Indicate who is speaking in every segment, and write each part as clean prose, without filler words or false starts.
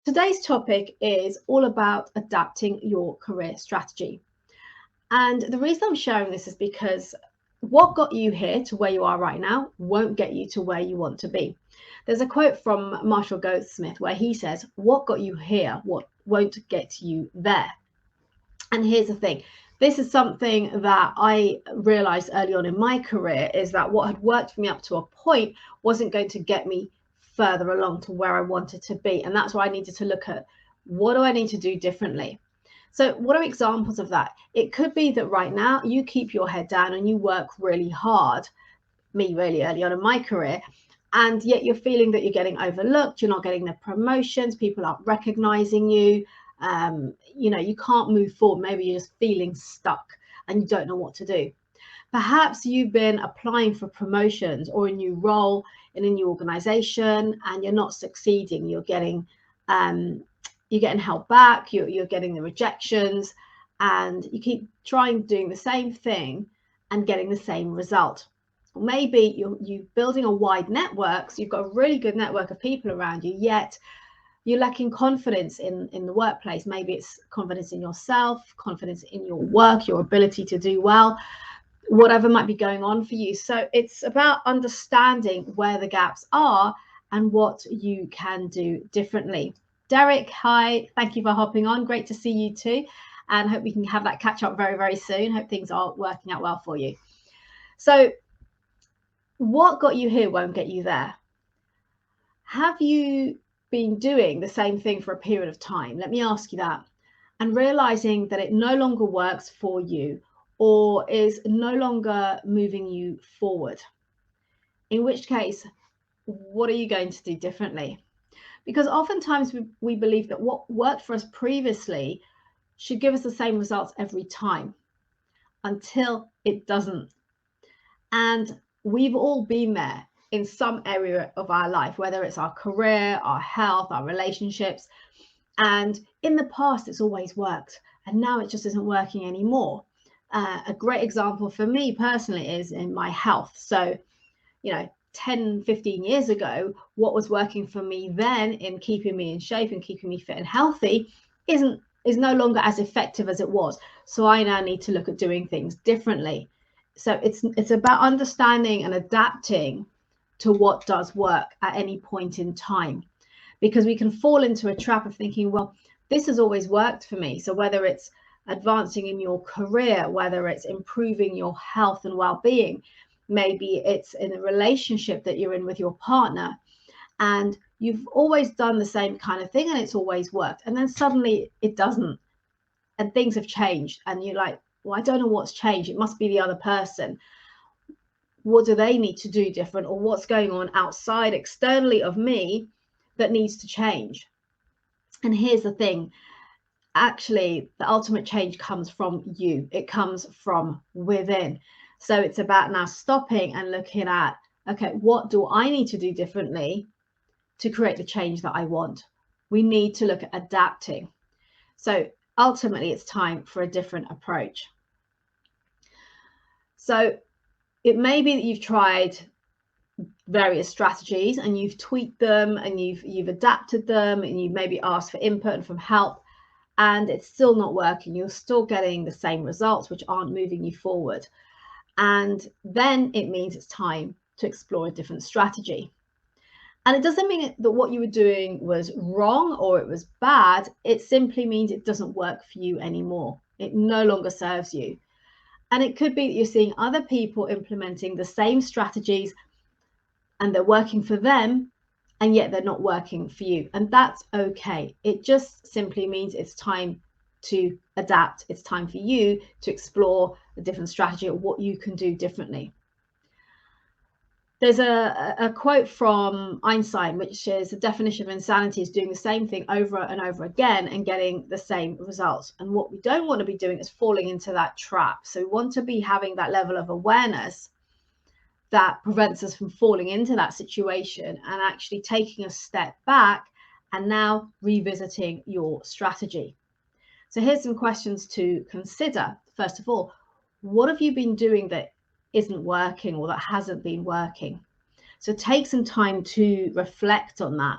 Speaker 1: Today's topic is all about adapting your career strategy. And the reason I'm sharing this is because what got you here to where you are right now won't get you to where you want to be. There's a quote from Marshall Goldsmith where he says, "What got you here, what won't get you there." And here's the thing. This is something that I realized early on in my career, is that what had worked for me up to a point wasn't going to get me further along to where I wanted to be. And that's why I needed to look at, what do I need to do differently? So what are examples of that? It could be that right now you keep your head down and you work really hard, me really early on in my career, and yet you're feeling that you're getting overlooked, you're not getting the promotions, people aren't recognizing you, you can't move forward. Maybe you're just feeling stuck and you don't know what to do. Perhaps you've been applying for promotions or a new role in a new organization and you're not succeeding. You're getting held back, you're getting the rejections, and you keep trying doing the same thing and getting the same result. Maybe you're building a wide network, so you've got a really good network of people around you, yet you're lacking confidence in the workplace. Maybe it's confidence in yourself, confidence in your work, your ability to do well, whatever might be going on for you. So it's about understanding where the gaps are and what you can do differently. Derek, hi, thank you for hopping on. Great to see you too. And hope we can have that catch up very, very soon. Hope things are working out well for you. So what got you here won't get you there. Have you been doing the same thing for a period of time? Let me ask you that. And realizing that it no longer works for you or is no longer moving you forward. In which case, what are you going to do differently? Because oftentimes we believe that what worked for us previously should give us the same results every time, until it doesn't. And we've all been there in some area of our life, whether it's our career, our health, our relationships. And in the past, it's always worked. And now it just isn't working anymore. A great example for me personally is in my health. So, 10, 15 years ago, what was working for me then in keeping me in shape and keeping me fit and healthy is no longer as effective as it was. So I now need to look at doing things differently. So it's about understanding and adapting to what does work at any point in time, because we can fall into a trap of thinking, well, this has always worked for me. So whether it's advancing in your career, whether it's improving your health and well-being, maybe it's in a relationship that you're in with your partner, and you've always done the same kind of thing and it's always worked, and then suddenly it doesn't, and things have changed, and you're like, well, I don't know what's changed. It must be the other person. What do they need to do different, or what's going on outside externally of me that needs to change? And here's the thing. Actually, the ultimate change comes from you. It comes from within. So it's about now stopping and looking at, okay, what do I need to do differently to create the change that I want? We need to look at adapting. So ultimately, it's time for a different approach. So it may be that you've tried various strategies and you've tweaked them and you've adapted them, and you've maybe asked for input and from help, and it's still not working. You're still getting the same results, which aren't moving you forward. And then it means it's time to explore a different strategy. And it doesn't mean that what you were doing was wrong or it was bad. It simply means it doesn't work for you anymore. It no longer serves you. And it could be that you're seeing other people implementing the same strategies and they're working for them, and yet they're not working for you. And that's okay. It just simply means it's time to adapt. It's time for you to explore a different strategy or what you can do differently. There's a quote from Einstein, which is the definition of insanity is doing the same thing over and over again and getting the same results. And what we don't want to be doing is falling into that trap. So we want to be having that level of awareness that prevents us from falling into that situation and actually taking a step back and now revisiting your strategy. So here's some questions to consider. First of all, what have you been doing that isn't working or that hasn't been working? So take some time to reflect on that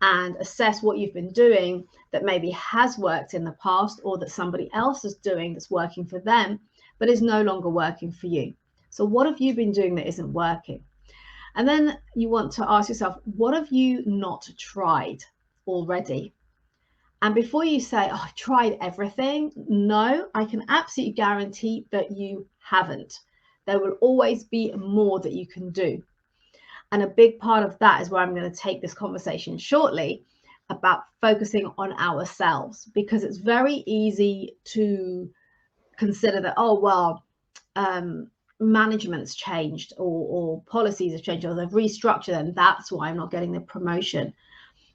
Speaker 1: and assess what you've been doing that maybe has worked in the past, or that somebody else is doing that's working for them, but is no longer working for you. So what have you been doing that isn't working? And then you want to ask yourself, what have you not tried already? And before you say, oh, I tried everything, no, I can absolutely guarantee that you haven't. There will always be more that you can do. And a big part of that is where I'm going to take this conversation shortly, about focusing on ourselves, because it's very easy to consider that, oh, well, management's changed, or policies have changed, or they've restructured, and that's why I'm not getting the promotion.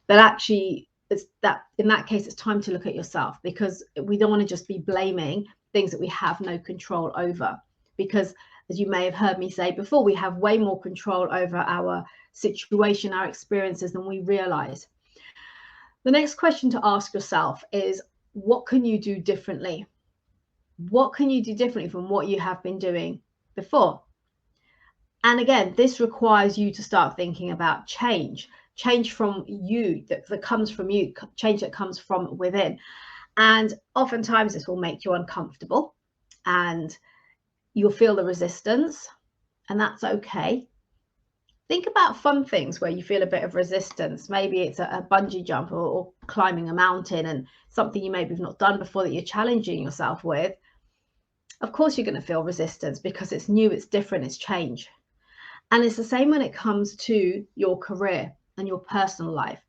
Speaker 1: But actually, it's that in that case, it's time to look at yourself, because we don't want to just be blaming things that we have no control over. Because as you may have heard me say before, we have way more control over our situation, our experiences, than we realize. The next question to ask yourself is, what can you do differently? What can you do differently from what you have been doing before? And again, this requires you to start thinking about change from you, that comes from you, change that comes from within. And oftentimes this will make you uncomfortable, and you'll feel the resistance, and that's okay. Think about fun things where you feel a bit of resistance. Maybe it's a bungee jump, or climbing a mountain, and something you maybe have not done before that you're challenging yourself with. Of course, you're going to feel resistance because it's new, it's different, it's change. And it's the same when it comes to your career and your personal life.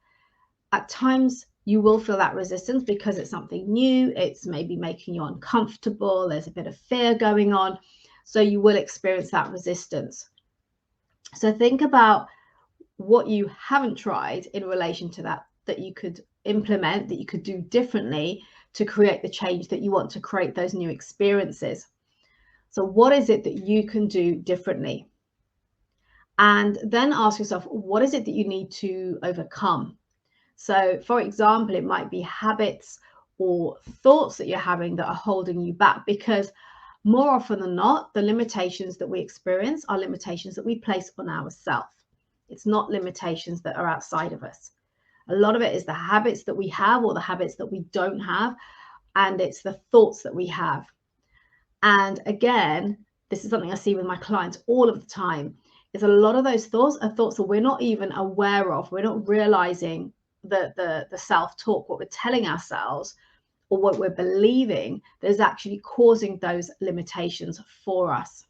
Speaker 1: At times, you will feel that resistance because it's something new. It's maybe making you uncomfortable. There's a bit of fear going on. So you will experience that resistance. So think about what you haven't tried in relation to that you could implement, that you could do differently to create the change that you want to create, those new experiences. So what is it that you can do differently? And then ask yourself, what is it that you need to overcome? So, for example, it might be habits or thoughts that you're having that are holding you back, because more often than not, the limitations that we experience are limitations that we place on ourselves. It's not limitations that are outside of us. A lot of it is the habits that we have, or the habits that we don't have, and it's the thoughts that we have. And again, this is something I see with my clients all of the time, is a lot of those thoughts are thoughts that we're not even aware of. We're not realizing the self-talk, what we're telling ourselves, or what we're believing, that is actually causing those limitations for us.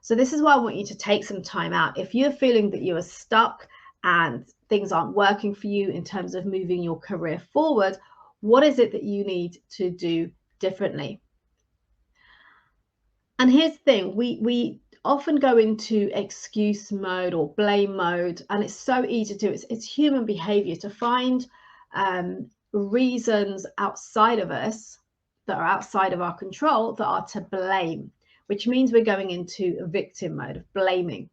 Speaker 1: So this is why I want you to take some time out. If you're feeling that you are stuck and things aren't working for you in terms of moving your career forward, what is it that you need to do differently? And here's the thing, we often go into excuse mode or blame mode, and it's so easy to do. It's human behavior to find reasons outside of us, that are outside of our control, that are to blame, which means we're going into a victim mode of blaming.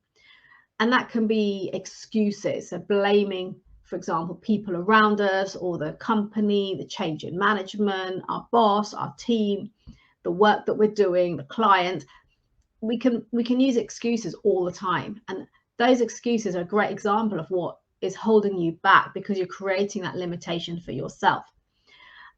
Speaker 1: And that can be excuses, so blaming, for example, people around us, or the company, the change in management, our boss, our team, the work that we're doing, the client. We can use excuses all the time, and those excuses are a great example of what is holding you back, because you're creating that limitation for yourself.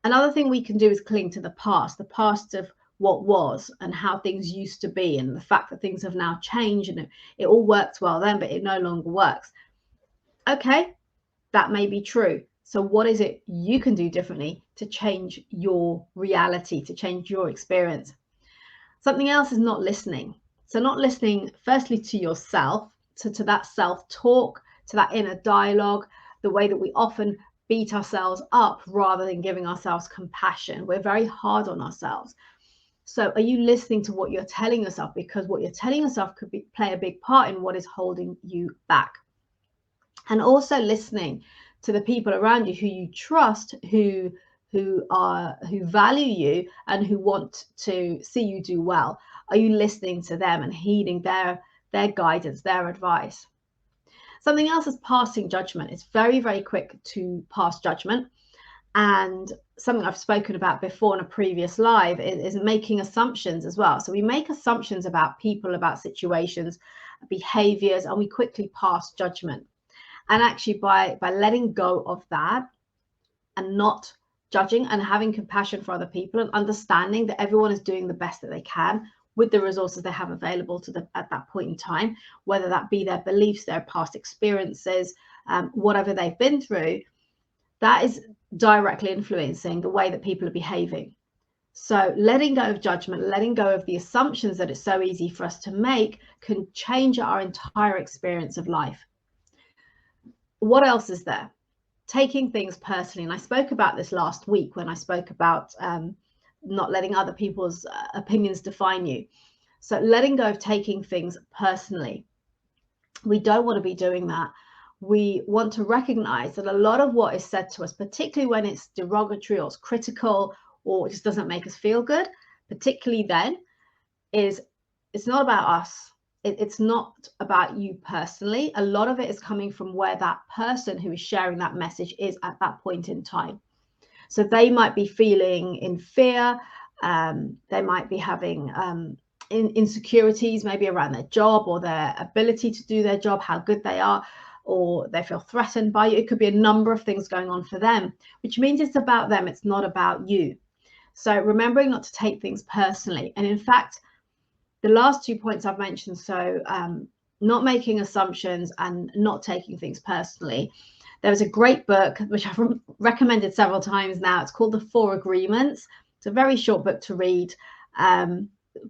Speaker 1: Another thing we can do is cling to the past of what was and how things used to be, and the fact that things have now changed, and it all worked well then, but it no longer works. Okay, that may be true. So what is it you can do differently to change your reality, to change your experience? Something else is not listening. So not listening, firstly, to yourself, to that self-talk, to that inner dialogue, the way that we often beat ourselves up rather than giving ourselves compassion. We're very hard on ourselves. So are you listening to what you're telling yourself? Because what you're telling yourself could play a big part in what is holding you back. And also listening to the people around you who you trust, who value you and who want to see you do well. Are you listening to them and heeding their guidance, their advice? Something else is passing judgment. It's very, very quick to pass judgment. And something I've spoken about before in a previous live is making assumptions as well. So we make assumptions about people, about situations, behaviors, and we quickly pass judgment. And actually by letting go of that and not judging and having compassion for other people and understanding that everyone is doing the best that they can with the resources they have available to them at that point in time, whether that be their beliefs, their past experiences, whatever they've been through, that is directly influencing the way that people are behaving. So letting go of judgment, letting go of the assumptions that it's so easy for us to make can change our entire experience of life. What else is there? Taking things personally. And I spoke about this last week when I spoke about not letting other people's opinions define you. So letting go of taking things personally. We don't want to be doing that. We want to recognize that a lot of what is said to us, particularly when it's derogatory or it's critical or it just doesn't make us feel good, particularly then, it's not about us. It's not about you personally. A lot of it is coming from where that person who is sharing that message is at that point in time. So they might be feeling in fear. They might be having insecurities, maybe around their job or their ability to do their job, how good they are, or they feel threatened by you. It could be a number of things going on for them, which means it's about them. It's not about you. So remembering not to take things personally. And in fact, the last 2 points I've mentioned, so not making assumptions and not taking things personally. There was a great book, which I've recommended several times now. It's called The 4 Agreements. It's a very short book to read,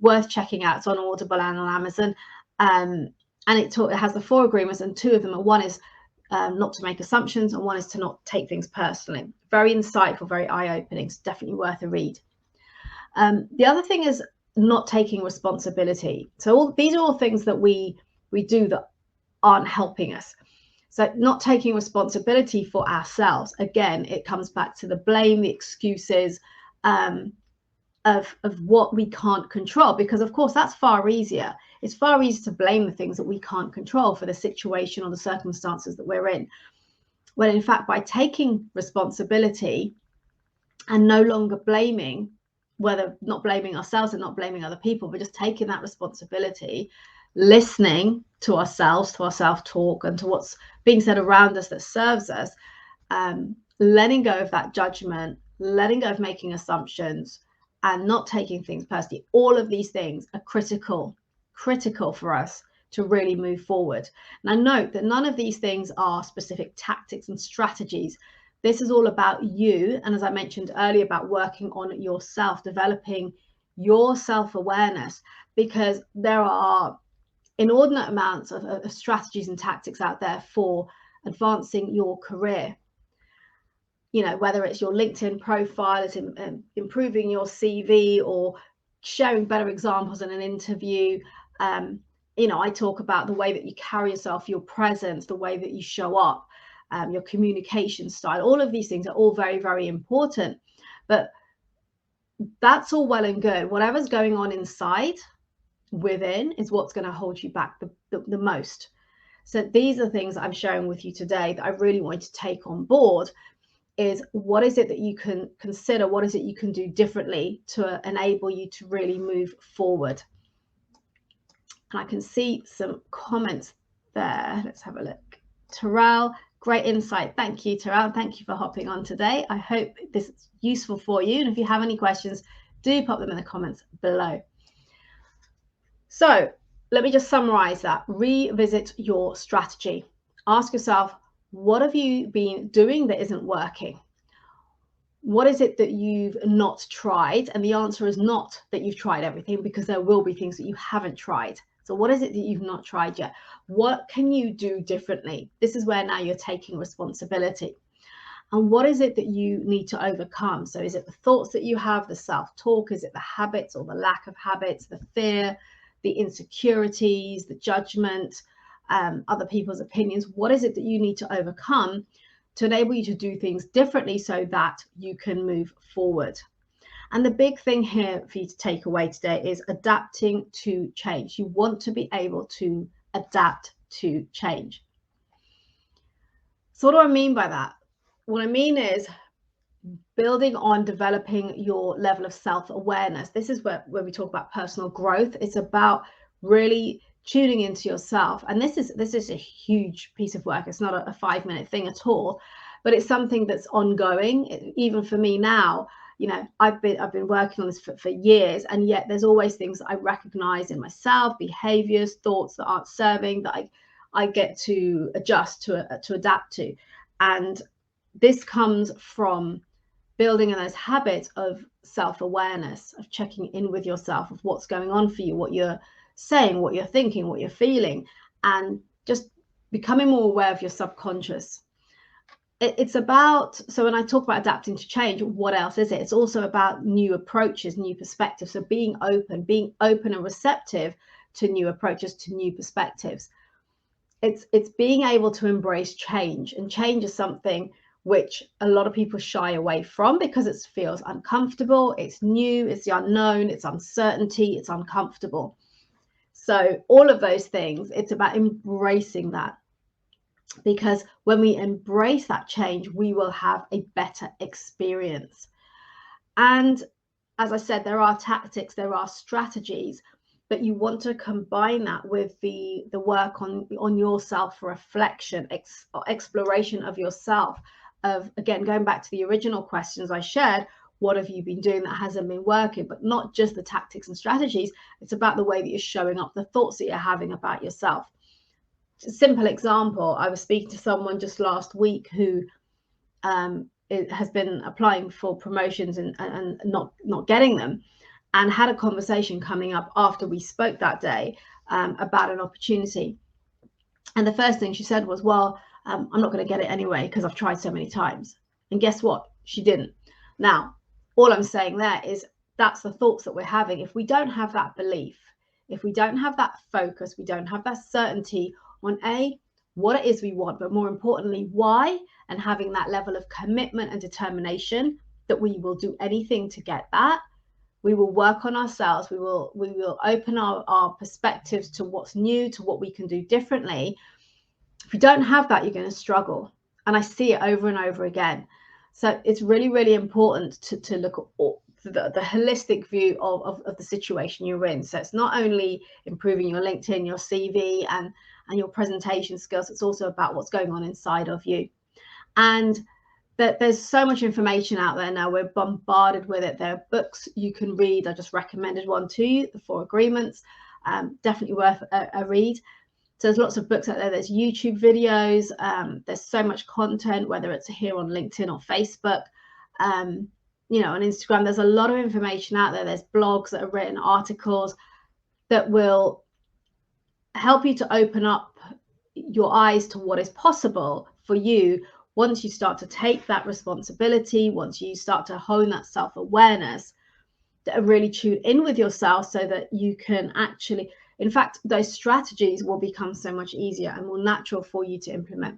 Speaker 1: worth checking out. It's on Audible and on Amazon. And it has the 4 agreements, and 2 of them are, one is not to make assumptions, and one is to not take things personally. Very insightful, very eye-opening. It's definitely worth a read. The other thing is not taking responsibility. So these are all things that we do that aren't helping us. So not taking responsibility for ourselves. Again, it comes back to the blame, the excuses of what we can't control, because of course that's far easier. It's far easier to blame the things that we can't control for the situation or the circumstances that we're in. When in fact, by taking responsibility and no longer blaming, whether not blaming ourselves and not blaming other people, but just taking that responsibility, listening to ourselves, to our self-talk, and to what's being said around us that serves us, letting go of that judgment, letting go of making assumptions, and not taking things personally. All of these things are critical for us to really move forward. Now note that none of these things are specific tactics and strategies. This is all about you. And as I mentioned earlier, about working on yourself, developing your self-awareness, because there are inordinate amounts of strategies and tactics out there for advancing your career. You know, whether it's your LinkedIn profile, it's improving your CV, or sharing better examples in an interview. You know, I talk about the way that you carry yourself, your presence, the way that you show up, your communication style. All of these things are all very, very important. But that's all well and good. Whatever's going on inside, within, is what's going to hold you back the most. So these are things I'm sharing with you today that I really want you to take on board. Is what is it that you can consider? What is it you can do differently to enable you to really move forward? And I can see some comments there. Let's have a look. Terrell, great insight. Thank you, Terrell. Thank you for hopping on today. I hope this is useful for you. And if you have any questions, do pop them in the comments below. So let me just summarize that. Revisit your strategy. Ask yourself, what have you been doing that isn't working? What is it that you've not tried? And the answer is not that you've tried everything, because there will be things that you haven't tried. So what is it that you've not tried yet? What can you do differently? This is where now you're taking responsibility. And what is it that you need to overcome? So is it the thoughts that you have, the self-talk? Is it the habits or the lack of habits, the fear, the insecurities, the judgment, other people's opinions? What is it that you need to overcome to enable you to do things differently so that you can move forward? And the big thing here for you to take away today is adapting to change. You want to be able to adapt to change. So what do I mean by that? What I mean is building on developing your level of self-awareness. This is where we talk about personal growth. It's about really tuning into yourself. And this is a huge piece of work. It's not a 5-minute thing at all, but it's something that's ongoing. Even for me now, you know, I've been working on this for years, and yet there's always things that I recognize in myself, behaviors, thoughts that aren't serving, that I get to adjust to adapt to. And this comes from building in those habits of self-awareness, of checking in with yourself, of what's going on for you, what you're saying, what you're thinking, what you're feeling, and just becoming more aware of your subconscious. It's about, so when I talk about adapting to change, what else is it? It's also about new approaches, new perspectives. So being open and receptive to new approaches, to new perspectives. It's being able to embrace change, and change is something which a lot of people shy away from because it feels uncomfortable, it's new, it's the unknown, it's uncertainty, it's uncomfortable. So all of those things, it's about embracing that, because when we embrace that change, we will have a better experience. And as I said, there are tactics, there are strategies, but you want to combine that with the work on your self-reflection, exploration of yourself, of, again, going back to the original questions I shared, what have you been doing that hasn't been working? But not just the tactics and strategies, it's about the way that you're showing up, the thoughts that you're having about yourself. A simple example, I was speaking to someone just last week who has been applying for promotions and not getting them, and had a conversation coming up after we spoke that day about an opportunity. And the first thing she said was, well, I'm not going to get it anyway because I've tried so many times. And guess what? She didn't. Now, all I'm saying there is that's the thoughts that we're having. If we don't have that belief, if we don't have that focus, we don't have that certainty on what it is we want, but more importantly, why, and having that level of commitment and determination that we will do anything to get that. We will work on ourselves. We will open our perspectives to what's new, to what we can do differently. If you don't have that, you're going to struggle. And I see it over and over again. So it's really, really important to look at all, the holistic view of the situation you're in. So it's not only improving your LinkedIn, your CV, and your presentation skills. It's also about what's going on inside of you. And there's so much information out there now. We're bombarded with it. There are books you can read. I just recommended one to you, The 4 Agreements. Definitely worth a read. So there's lots of books out there. There's YouTube videos. There's so much content, whether it's here on LinkedIn or Facebook, you know, on Instagram. There's a lot of information out there. There's blogs that are written, articles that will help you to open up your eyes to what is possible for you once you start to take that responsibility, once you start to hone that self-awareness, that really tune in with yourself, so that you can actually, in fact, those strategies will become so much easier and more natural for you to implement,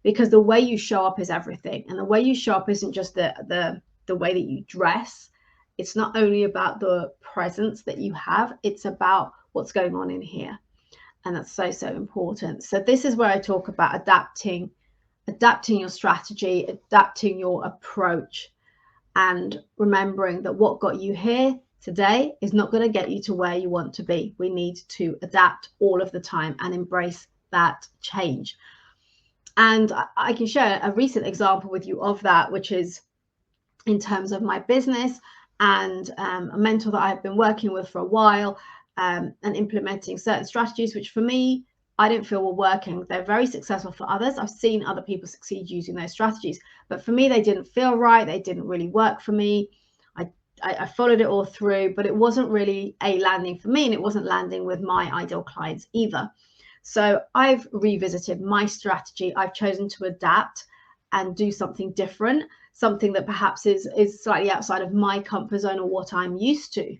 Speaker 1: because the way you show up is everything. And the way you show up isn't just the way that you dress. It's not only about the presence that you have, it's about what's going on in here. And that's so, so important. So this is where I talk about adapting your strategy, adapting your approach, and remembering that what got you here today is not going to get you to where you want to be. We need to adapt all of the time and embrace that change. And I can share a recent example with you of that, which is in terms of my business and a mentor that I've been working with for a while, and implementing certain strategies, which for me, I didn't feel were working. They're very successful for others. I've seen other people succeed using those strategies, but for me, they didn't feel right. They didn't really work for me. I followed it all through, but it wasn't really landing for me, and it wasn't landing with my ideal clients either. So I've revisited my strategy. I've chosen to adapt and do something different, something that perhaps is slightly outside of my comfort zone or what I'm used to.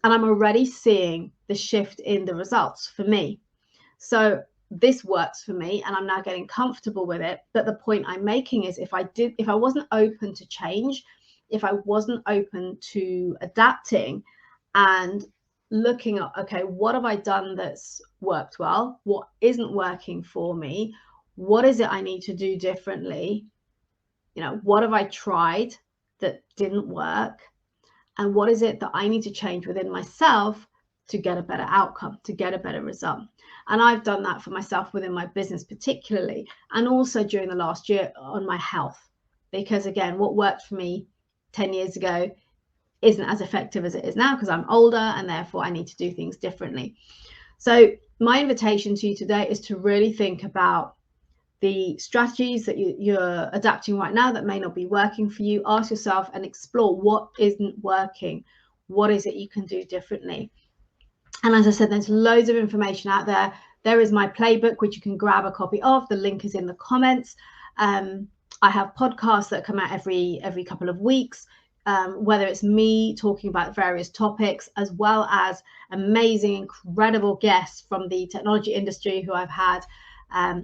Speaker 1: And I'm already seeing the shift in the results for me. So this works for me, and I'm now getting comfortable with it. But the point I'm making is, if I wasn't open to change, if I wasn't open to adapting and looking at, okay, what have I done that's worked well? What isn't working for me? What is it I need to do differently? You know, what have I tried that didn't work? And what is it that I need to change within myself to get a better outcome, to get a better result. And I've done that for myself within my business particularly, and also during the last year on my health. Because again, what worked for me 10 years ago isn't as effective as it is now because I'm older, and therefore I need to do things differently. So my invitation to you today is to really think about the strategies that you're adapting right now that may not be working for you. Ask yourself and explore what isn't working. What is it you can do differently? And as I said, there's loads of information out there. There is my playbook, which you can grab a copy of. The link is in the comments. I have podcasts that come out every couple of weeks, whether it's me talking about various topics, as well as amazing, incredible guests from the technology industry who I've had,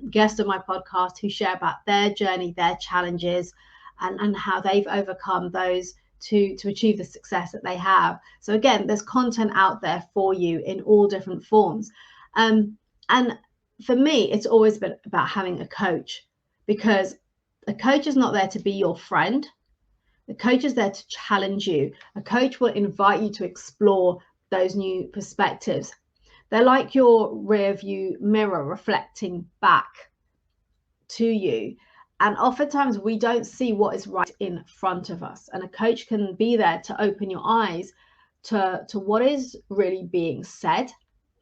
Speaker 1: guests on my podcast who share about their journey, their challenges, and how they've overcome those to achieve the success that they have. So again, there's content out there for you in all different forms. And for me, it's always been about having a coach, because a coach is not there to be your friend. The coach is there to challenge you. A coach will invite you to explore those new perspectives. They're like your rear view mirror reflecting back to you. And oftentimes we don't see what is right in front of us. And a coach can be there to open your eyes to what is really being said,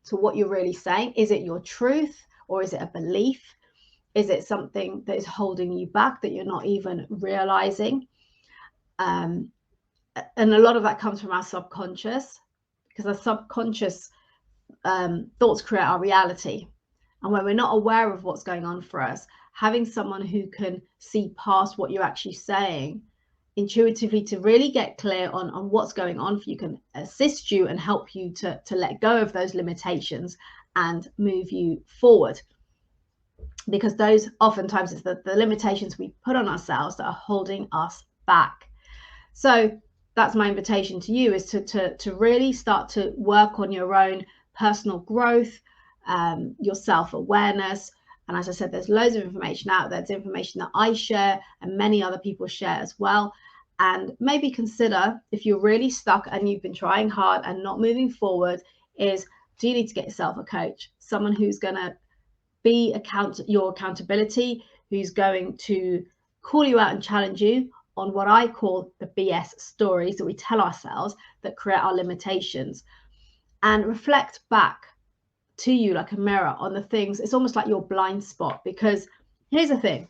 Speaker 1: to what you're really saying. Is it your truth, or is it a belief? Is it something that is holding you back that you're not even realizing? And a lot of that comes from our subconscious, because our subconscious thoughts create our reality. And when we're not aware of what's going on for us, having someone who can see past what you're actually saying intuitively to really get clear on what's going on for you can assist you and help you to let go of those limitations and move you forward. Because those oftentimes is the limitations we put on ourselves that are holding us back. So that's my invitation to you, is to really start to work on your own personal growth, your self-awareness. And as I said, there's loads of information out there. There's information that I share and many other people share as well. And maybe consider, if you're really stuck and you've been trying hard and not moving forward, is do you need to get yourself a coach? Someone who's going to be your accountability, who's going to call you out and challenge you on what I call the BS stories that we tell ourselves that create our limitations, and reflect back to you like a mirror on the things. It's almost like your blind spot, because here's the thing.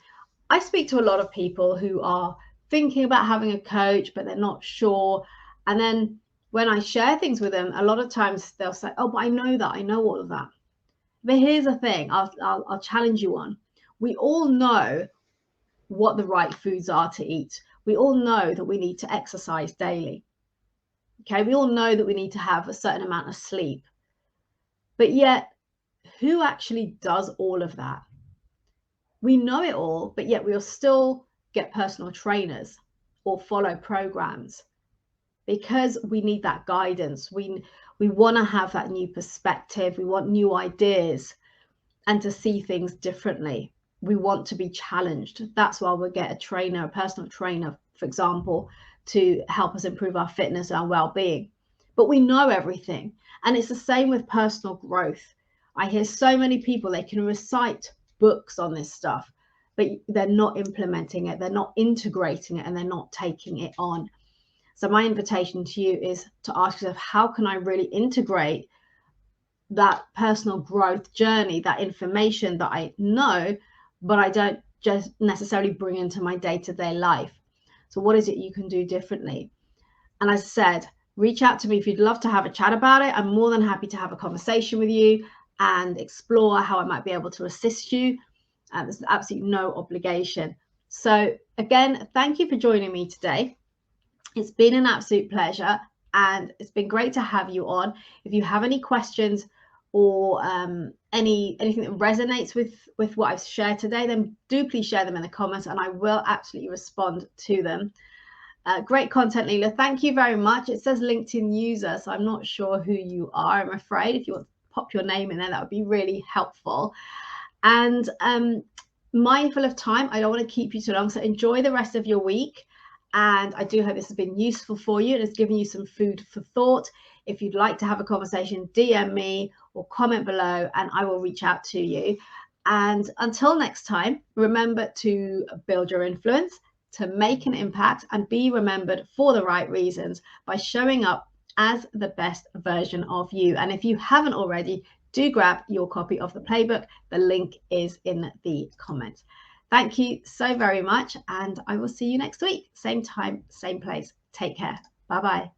Speaker 1: I speak to a lot of people who are thinking about having a coach, but they're not sure. And then when I share things with them, a lot of times they'll say, oh, but I know all of that. But here's the thing, I'll challenge you on. We all know what the right foods are to eat. We all know that we need to exercise daily. Okay, we all know that we need to have a certain amount of sleep. But yet, who actually does all of that? We know it all, but yet we'll still get personal trainers or follow programs, because we need that guidance. We want to have that new perspective. We want new ideas and to see things differently. We want to be challenged. That's why we'll get a trainer, a personal trainer, for example, to help us improve our fitness and our well-being. But we know everything. And it's the same with personal growth. I hear so many people, they can recite books on this stuff, but they're not implementing it. They're not integrating it, and they're not taking it on. So my invitation to you is to ask yourself, how can I really integrate that personal growth journey, that information that I know, but I don't just necessarily bring into my day-to-day life? So what is it you can do differently? And as I said, reach out to me if you'd love to have a chat about it. I'm more than happy to have a conversation with you and explore how I might be able to assist you. There's absolutely no obligation. So again, thank you for joining me today. It's been an absolute pleasure, and it's been great to have you on. If you have any questions or anything that resonates with what I've shared today, then do please share them in the comments, and I will absolutely respond to them. Great content, Leila. Thank you very much. It says LinkedIn user, so I'm not sure who you are, I'm afraid. If you want to pop your name in there, that would be really helpful. And mindful of time, I don't want to keep you too long, so enjoy the rest of your week. And I do hope this has been useful for you and has given you some food for thought. If you'd like to have a conversation, DM me or comment below and I will reach out to you. And until next time, remember to build your influence, to make an impact, and be remembered for the right reasons by showing up as the best version of you. And if you haven't already, do grab your copy of the playbook. The link is in the comments. Thank you so very much, and I will see you next week. Same time, same place. Take care. Bye-bye.